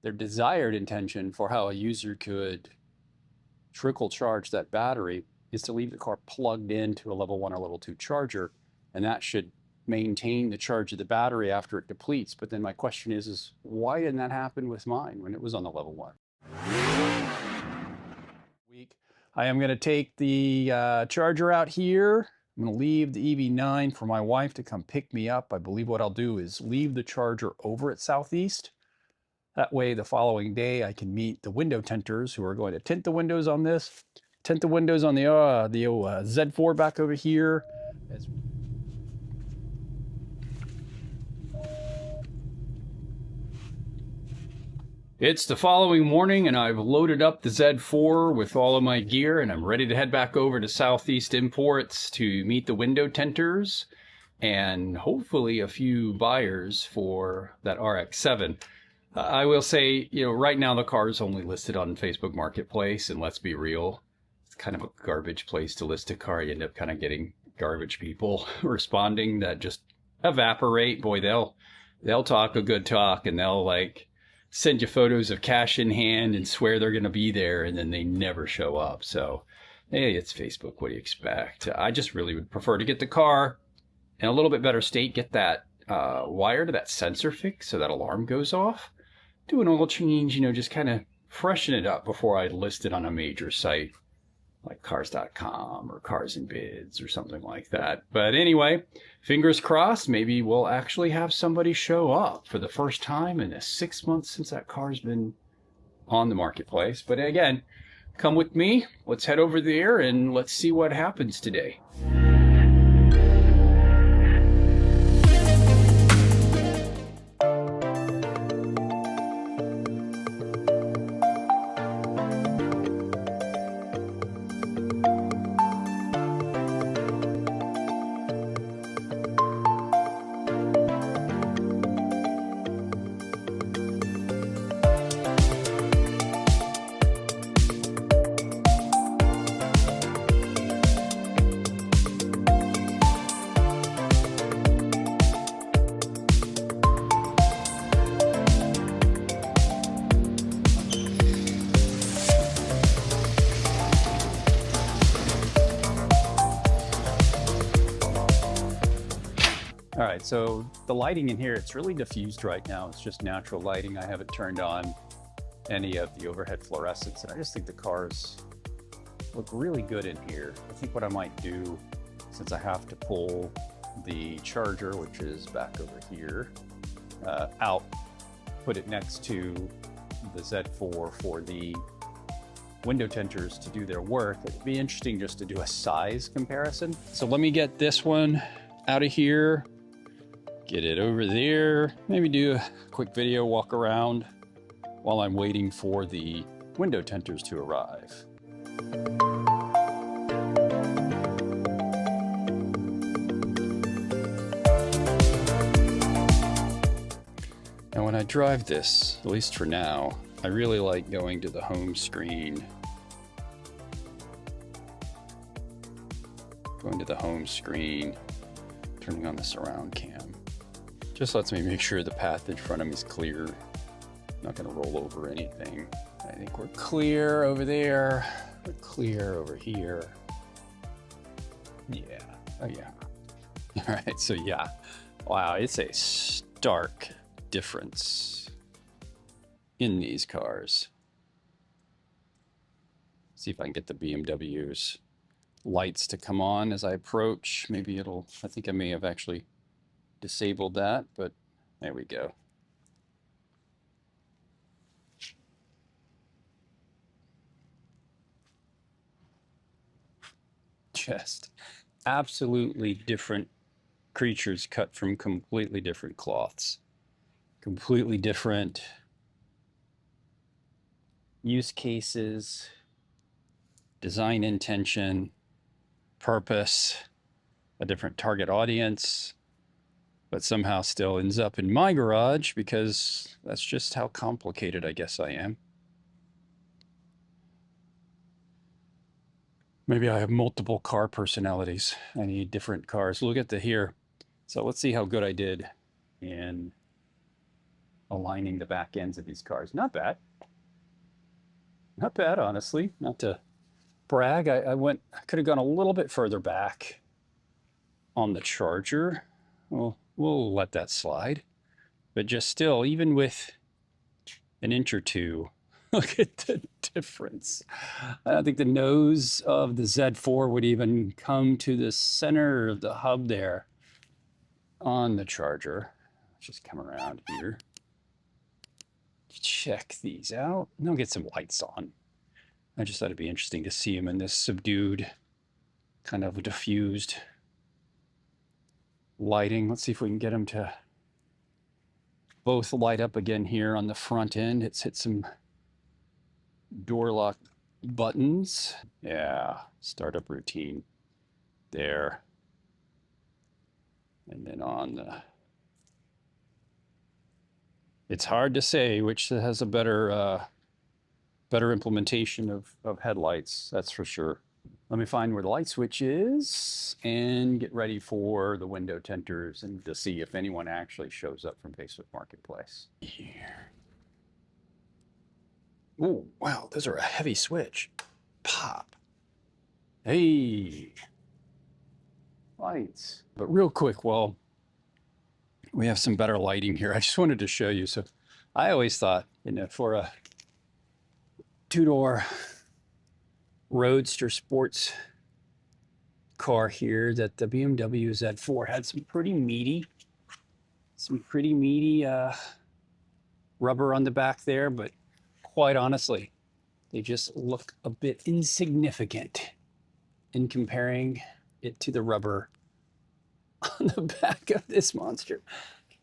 their desired intention for how a user could trickle charge that battery is to leave the car plugged into a level 1 or level 2 charger, and that should maintain the charge of the battery after it depletes. But then my question is why didn't that happen with mine when it was on the level 1? Week. I am going to take the charger out here. I'm going to leave the EV9 for my wife to come pick me up. I believe what I'll do is leave the charger over at Southeast. That way the following day I can meet the window tinters who are going to tint the windows on this, tint the windows on the Z4 back over here. It's the following morning and I've loaded up the Z4 with all of my gear and I'm ready to head back over to Southeast Imports to meet the window tinters and hopefully a few buyers for that RX-7. I will say, right now the car is only listed on Facebook Marketplace, and let's be real, it's kind of a garbage place to list a car. You end up kind of getting garbage people responding that just evaporate. Boy, they'll talk a good talk and they'll send you photos of cash in hand and swear they're going to be there, and then they never show up. So, hey, it's Facebook. What do you expect? I just really would prefer to get the car in a little bit better state, get that wire to that sensor fixed so that alarm goes off. Do an oil change, just kind of freshen it up before I list it on a major site like cars.com or Cars and Bids or something like that. But anyway, fingers crossed, maybe we'll actually have somebody show up for the first time in the 6 months since that car's been on the marketplace. But again, come with me. Let's head over there and let's see what happens today. All right, so the lighting in here, it's really diffused right now. It's just natural lighting. I haven't turned on any of the overhead fluorescence, and I just think the cars look really good in here. I think what I might do, since I have to pull the charger, which is back over here, out, put it next to the Z4 for the window tinters to do their work. It'd be interesting just to do a size comparison. So let me get this one out of here. Get it over there, maybe do a quick video walk around while I'm waiting for the window tinters to arrive. Now when I drive this, at least for now, I really like going to the home screen. Going to the home screen, turning on the surround cam. Just lets me make sure the path in front of me is clear. Not gonna roll over anything. I think we're clear over there. We're clear over here. Yeah, oh yeah. All right, so yeah. Wow, it's a stark difference in these cars. See if I can get the BMW's lights to come on as I approach. Maybe it'll, I think I may have actually disabled that, but there we go. Just absolutely different creatures cut from completely different cloths. Completely different use cases, design intention, purpose, a different target audience, but somehow still ends up in my garage because that's just how complicated I guess I am. Maybe I have multiple car personalities. I need different cars. Look at the here. So let's see how good I did in aligning the back ends of these cars. Not bad. Not bad, honestly. Not to brag. I could have gone a little bit further back on the Charger. Well, we'll let that slide. But just still, even with an inch or two, look at the difference. I don't think the nose of the Z4 would even come to the center of the hub there on the Charger. Let's just come around here. Check these out. And I'll get some lights on. I just thought it'd be interesting to see them in this subdued, kind of diffused lighting. Let's see if we can get them to both light up again here on the front end. It's hit some door lock buttons. Yeah, startup routine there. And then on the... It's hard to say which has a better implementation of headlights, that's for sure. Let me find where the light switch is and get ready for the window tinters and to see if anyone actually shows up from Facebook Marketplace. Here. Oh, wow, those are a heavy switch. Pop. Hey. Lights. But real quick, well, we have some better lighting here. I just wanted to show you. So I always thought, you know, for a two-door roadster sports car here, that the BMW Z4 had some pretty meaty rubber on the back there, but quite honestly, they just look a bit insignificant in comparing it to the rubber on the back of this monster.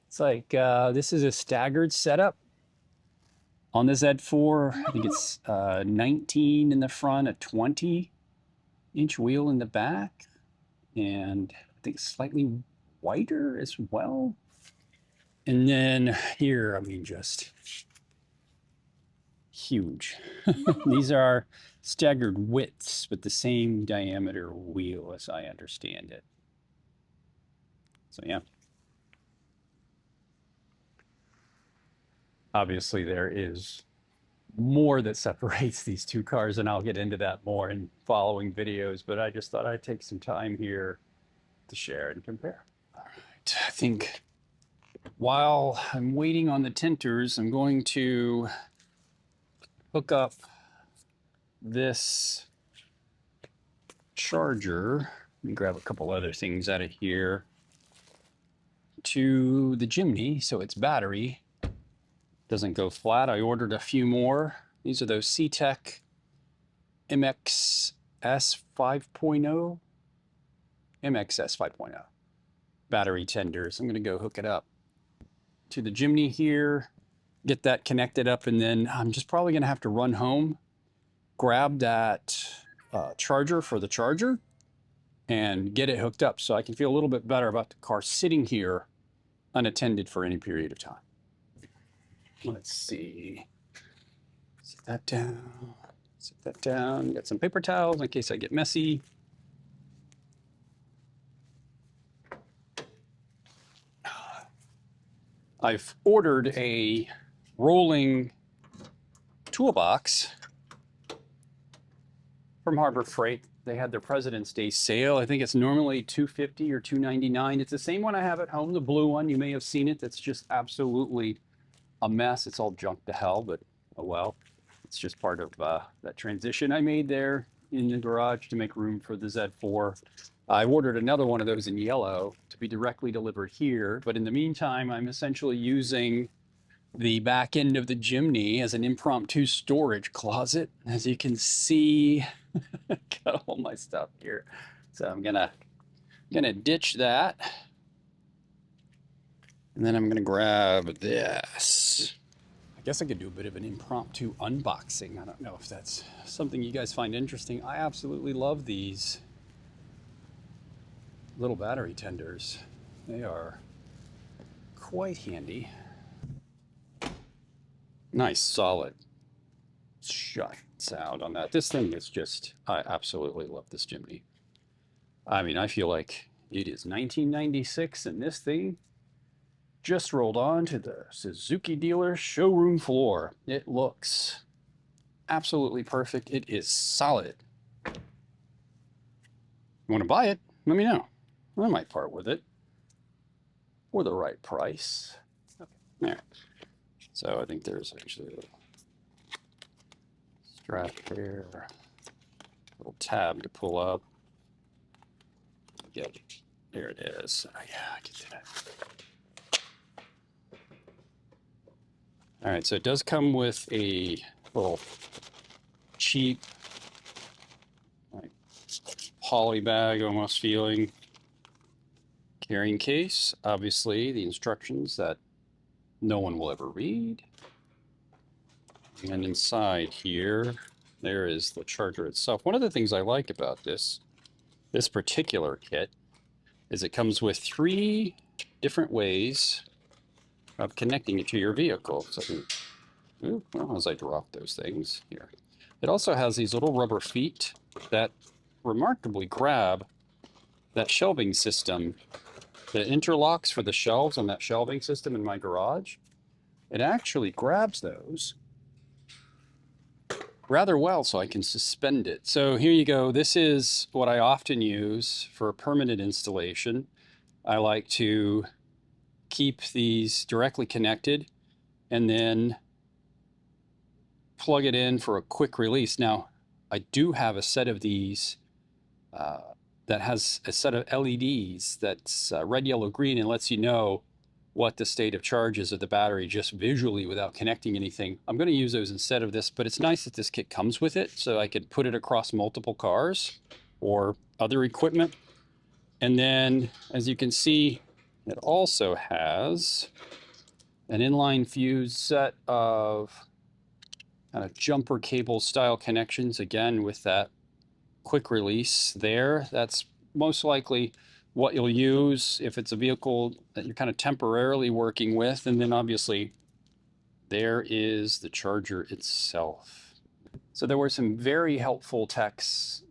It's like this is a staggered setup on the Z4. I think it's 19 in the front, a 20-inch wheel in the back, and I think slightly wider as well. And then here, I mean, just huge. These are staggered widths, but the same diameter wheel as I understand it. So yeah. Obviously there is more that separates these two cars, and I'll get into that more in following videos, but I just thought I'd take some time here to share and compare. All right, I think while I'm waiting on the tinters, I'm going to hook up this Charger. Let me grab a couple other things out of here to the Jimny, so its battery doesn't go flat. I ordered a few more. These are those C-Tech MXS 5.0 battery tenders. I'm gonna go hook it up to the Jimny here, get that connected up, and then I'm just probably gonna have to run home, grab that charger for the Charger, and get it hooked up so I can feel a little bit better about the car sitting here unattended for any period of time. Let's see. Sit that down. Sit that down. Got some paper towels in case I get messy. I've ordered a rolling toolbox from Harbor Freight. They had their President's Day sale. I think it's normally $250 or $299. It's the same one I have at home, the blue one. You may have seen it. That's just absolutely a mess. It's all junk to hell, but oh well. It's just part of that transition I made there in the garage to make room for the Z4. I ordered another one of those in yellow to be directly delivered here, but in the meantime, I'm essentially using the back end of the Jimny as an impromptu storage closet. As you can see, got all my stuff here. So I'm gonna ditch that. And then I'm gonna grab this. I guess I could do a bit of an impromptu unboxing. I don't know if that's something you guys find interesting. I absolutely love these little battery tenders. They are quite handy. Nice, solid shut sound on that. This thing is just, I absolutely love this Jimny. I mean, I feel like it is 1996 and this thing just rolled on to the Suzuki dealer showroom floor. It looks absolutely perfect. It is solid. You want to buy it? Let me know. I might part with it for the right price. Okay, there. So I think there's actually a strap here, little tab to pull up. Get it. There it is. Oh, yeah, I get that. All right, so it does come with a little cheap, like, poly bag almost feeling carrying case. Obviously, the instructions that no one will ever read. And inside here, there is the charger itself. One of the things I like about this particular kit is it comes with 3 different ways of connecting it to your vehicle. So, well, as I drop those things here. It also has these little rubber feet that remarkably grab that shelving system. The interlocks for the shelves on that shelving system in my garage, it actually grabs those rather well so I can suspend it. So here you go. This is what I often use for a permanent installation. I like to keep these directly connected and then plug it in for a quick release. Now, I do have a set of these that has a set of LEDs that's red, yellow, green, and lets you know what the state of charge is of the battery just visually without connecting anything. I'm going to use those instead of this, but it's nice that this kit comes with it, so I could put it across multiple cars or other equipment. And then, as you can see, it also has an inline fuse set of kind of jumper cable style connections, again with that quick release there. That's most likely what you'll use if it's a vehicle that you're kind of temporarily working with. And then obviously there is the charger itself. So there were some very helpful texts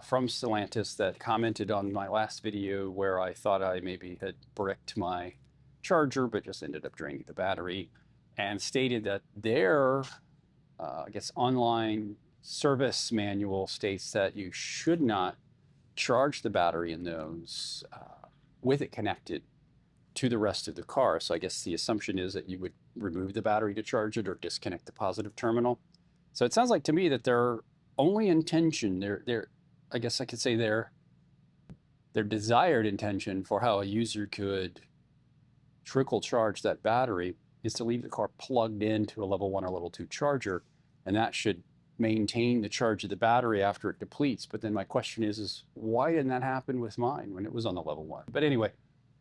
from Stellantis that commented on my last video where I thought I maybe had bricked my charger but just ended up draining the battery, and stated that their I guess online service manual states that you should not charge the battery in those with it connected to the rest of the car. So I guess the assumption is that you would remove the battery to charge it or disconnect the positive terminal. So it sounds like to me that their only intention, I guess I could say their desired intention for how a user could trickle charge that battery is to leave the car plugged into a level 1 or level 2 charger, and that should maintain the charge of the battery after it depletes. But then my question is why didn't that happen with mine when it was on the level 1? But anyway,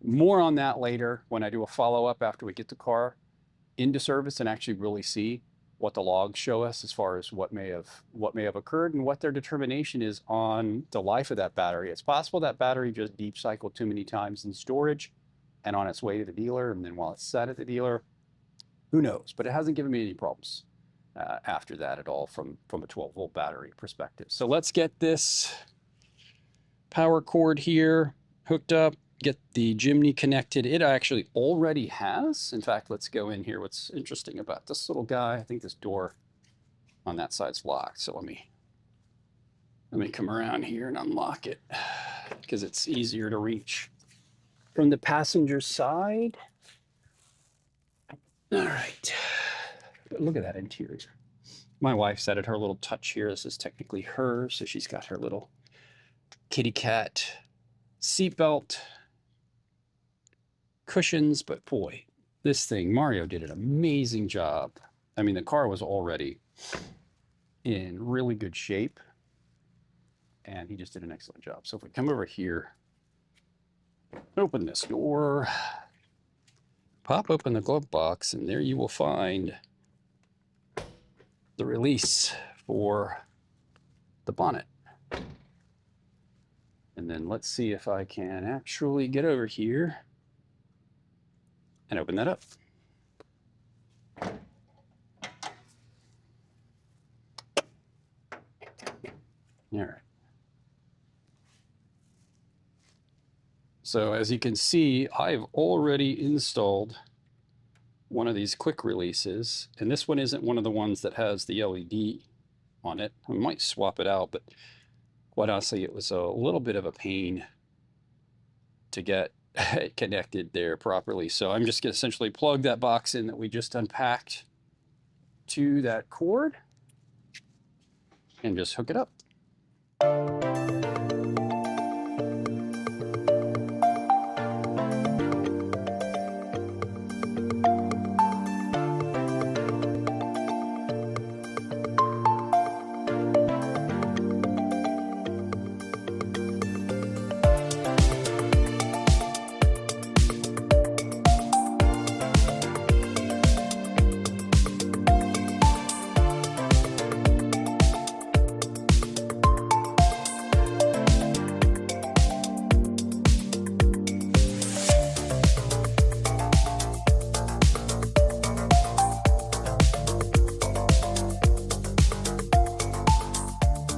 more on that later when I do a follow-up after we get the car into service and actually really see what the logs show us as far as what may have occurred and what their determination is on the life of that battery. It's possible that battery just deep cycled too many times in storage and on its way to the dealer, and then while it's sat at the dealer, who knows? But it hasn't given me any problems after that at all from a 12-volt battery perspective. So let's get this power cord here hooked up, get the Jimny connected. It actually already has. In fact, let's go in here. What's interesting about this little guy, I think this door on that side's locked. So let me come around here and unlock it because it's easier to reach from the passenger side. All right. Look at that interior. My wife's added her little touch here. This is technically hers, so she's got her little kitty cat seatbelt cushions. But boy, this thing, Mario did an amazing job. I mean, the car was already in really good shape, and he just did an excellent job. So if we come over here, open this door, pop open the glove box, and there you will find the release for the bonnet. And then let's see if I can actually get over here and open that up. All right. So as you can see, I've already installed one of these quick releases, and this one isn't one of the ones that has the LED on it. I might swap it out, but quite honestly, it was a little bit of a pain to get it connected there properly. So I'm just going to essentially plug that box in that we just unpacked to that cord and just hook it up.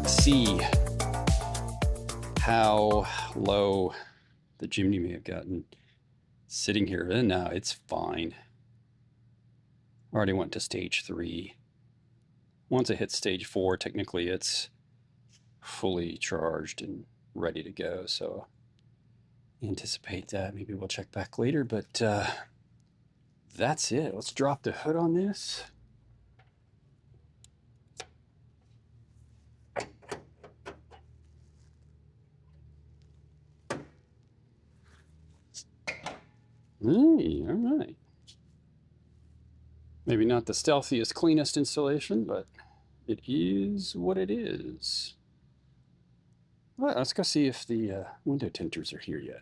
See how low the Jimny may have gotten sitting here, and now it's fine. Already went to stage 3. Once it hits stage 4, technically it's fully charged and ready to go, so anticipate that. Maybe we'll check back later, but that's it. Let's drop the hood on this. Hey, all right. Maybe not the stealthiest, cleanest installation, but it is what it is. All right, let's go see if the window tinters are here yet.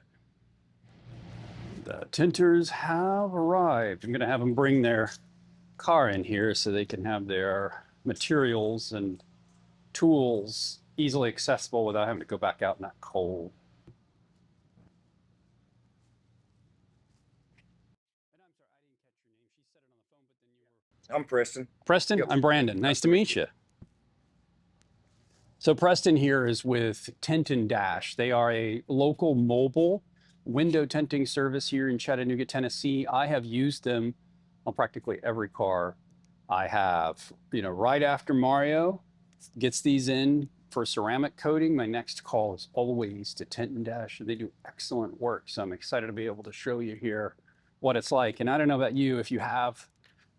The tinters have arrived. I'm going to have them bring their car in here so they can have their materials and tools easily accessible without having to go back out in that cold. I'm Preston. Preston, Yep. I'm Brandon. Nice to meet you. So Preston here is with Tint N Dash. They are a local mobile window tinting service here in Chattanooga, Tennessee. I have used them on practically every car I have. You know, right after Mario gets these in for ceramic coating, my next call is always to Tint N Dash. They do excellent work. So I'm excited to be able to show you here what it's like. And I don't know about you, if you have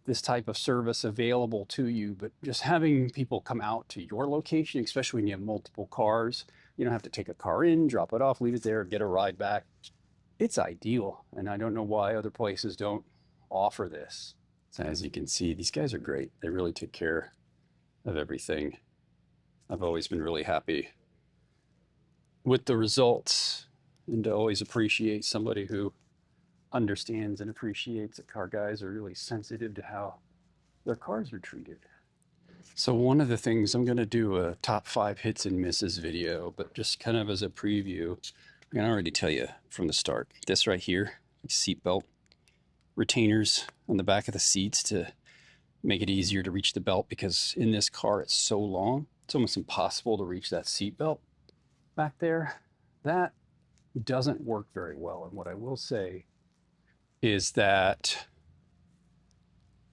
this type of service available to you, but just having people come out to your location, especially when you have multiple cars, you don't have to take a car in, drop it off, leave it there, get a ride back. It's ideal. And I don't know why other places don't offer this. So as you can see, these guys are great. They really take care of everything. I've always been really happy with the results, and to always appreciate somebody who understands and appreciates that car guys are really sensitive to how their cars are treated. So one of the things, I'm going to do a top 5 hits and misses video, but just kind of as a preview, I can already tell you from the start, this right here, seatbelt retainers on the back of the seats to make it easier to reach the belt, because in this car it's so long, it's almost impossible to reach that seatbelt back there. That doesn't work very well. And what I will say is that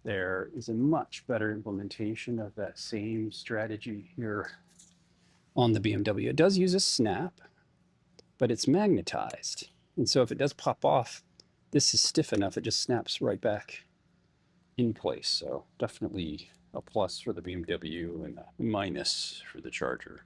there is a much better implementation of that same strategy here on the BMW. It does use a snap, but it's magnetized. And so if it does pop off, this is stiff enough, it just snaps right back in place. So definitely a plus for the BMW and a minus for the Charger.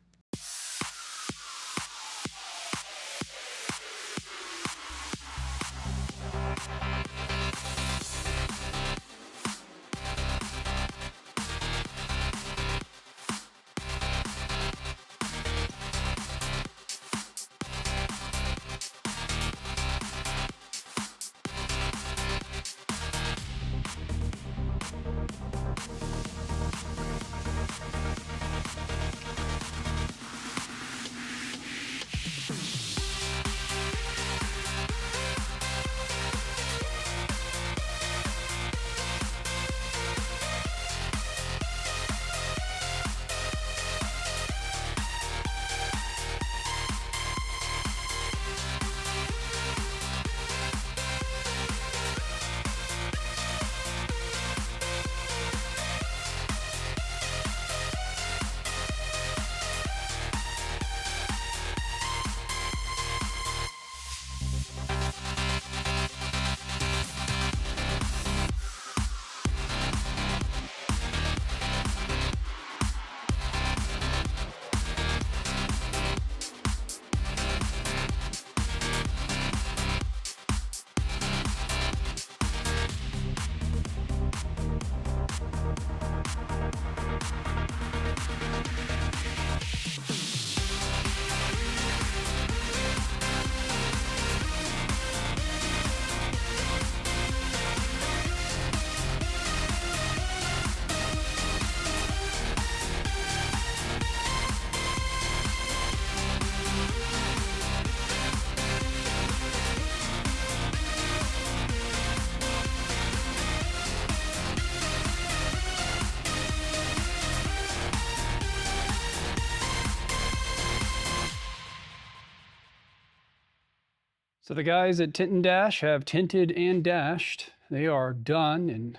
So the guys at Tint N Dash have tinted and dashed. They are done, and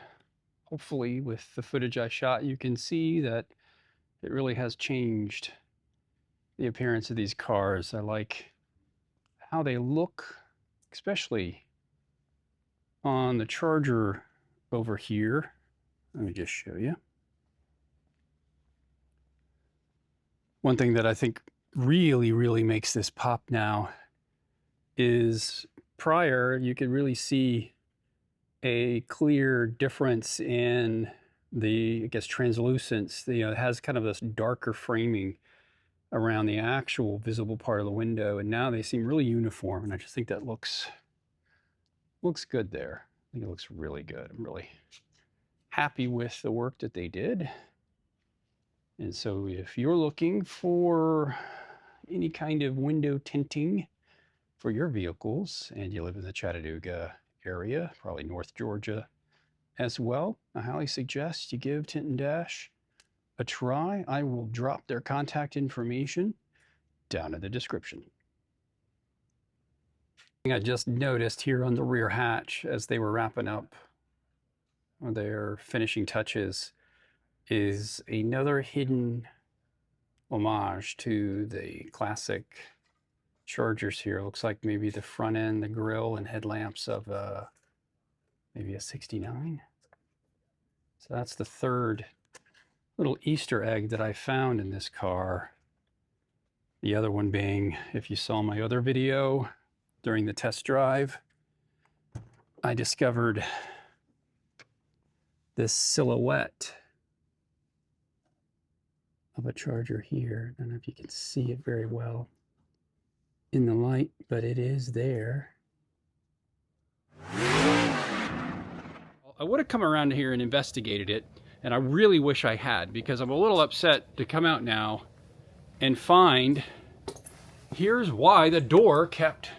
hopefully with the footage I shot, you can see that it really has changed the appearance of these cars. I like how they look, especially on the Charger over here. Let me just show you. One thing that I think really makes this pop now is prior you could really see a clear difference in the, I guess, translucence. You know, it has kind of this darker framing around the actual visible part of the window, and now they seem really uniform, and I just think that looks good there. I think it looks really good. I'm really happy with the work that they did. And so if you're looking for any kind of window tinting for your vehicles and you live in the Chattanooga area, probably North Georgia as well, I highly suggest you give Tint N Dash a try. I will drop their contact information down in the description. I just noticed here on the rear hatch as they were wrapping up their finishing touches is another hidden homage to the classic Chargers here. It looks like maybe the front end, the grille and headlamps of maybe a 69. So that's the third little Easter egg that I found in this car. The other one being, if you saw my other video during the test drive, I discovered this silhouette of a Charger here. I don't know if you can see it very well in the light, but it is there. I would have come around here and investigated it, and I really wish I had, because I'm a little upset to come out now and find here's why the door kept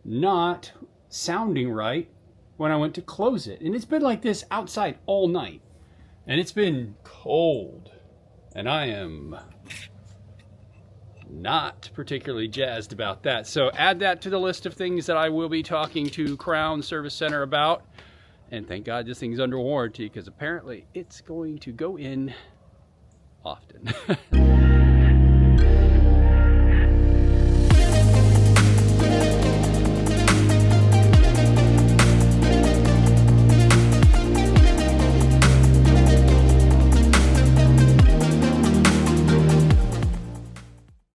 not sounding right when I went to close it. And it's been like this outside all night, and it's been cold, and I am not particularly jazzed about that. So add that to the list of things that I will be talking to Crown Service Center about. And thank God this thing's under warranty, because apparently it's going to go in often.